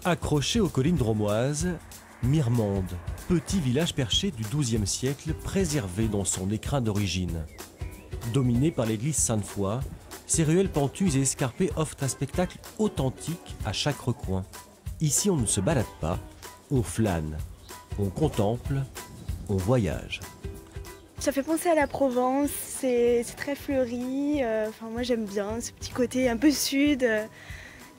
Accroché aux collines drômoises, Mirmande, petit village perché du XIIe siècle préservé dans son écrin d'origine. Dominé par l'église Sainte-Foy, ses ruelles pentues et escarpées offrent un spectacle authentique à chaque recoin. Ici, on ne se balade pas, on flâne, on contemple, on voyage. Ça fait penser à la Provence, c'est très fleuri, moi j'aime bien ce petit côté un peu sud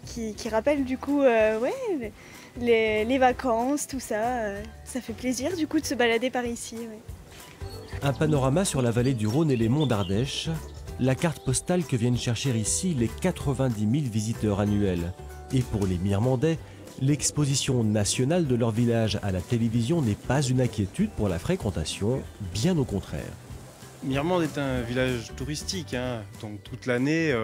qui rappelle du coup ouais, les vacances, tout ça. Ça fait plaisir du coup de se balader par ici. Ouais. Un panorama sur la vallée du Rhône et les monts d'Ardèche, la carte postale que viennent chercher ici les 90 000 visiteurs annuels. Et pour les Mirmandais, l'exposition nationale de leur village à la télévision n'est pas une inquiétude pour la fréquentation, bien au contraire. Mirmande est un village touristique, donc toute l'année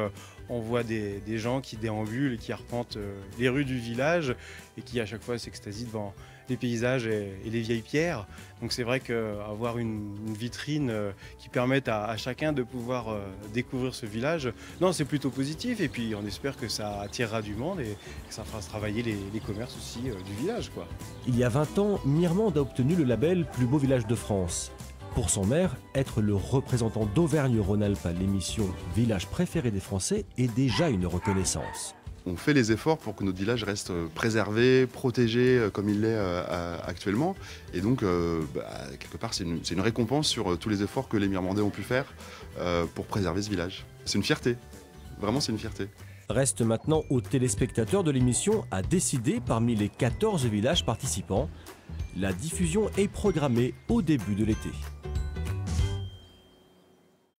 on voit des gens qui déambulent et qui arpentent les rues du village et qui à chaque fois s'extasient devant les paysages et les vieilles pierres. Donc c'est vrai qu'avoir une vitrine qui permette à chacun de pouvoir découvrir ce village, non, c'est plutôt positif, et puis on espère que ça attirera du monde et que ça fera travailler les commerces aussi du village, quoi. Il y a 20 ans, Mirmande a obtenu le label Plus beau village de France. Pour son maire, être le représentant d'Auvergne-Rhône-Alpes à l'émission Village préféré des Français est déjà une reconnaissance. On fait les efforts pour que notre village reste préservé, protégé comme il l'est actuellement. Et donc, quelque part, c'est une récompense sur tous les efforts que les Mirmandais ont pu faire pour préserver ce village. C'est une fierté, vraiment c'est une fierté. Reste maintenant aux téléspectateurs de l'émission à décider parmi les 14 villages participants. La diffusion est programmée au début de l'été.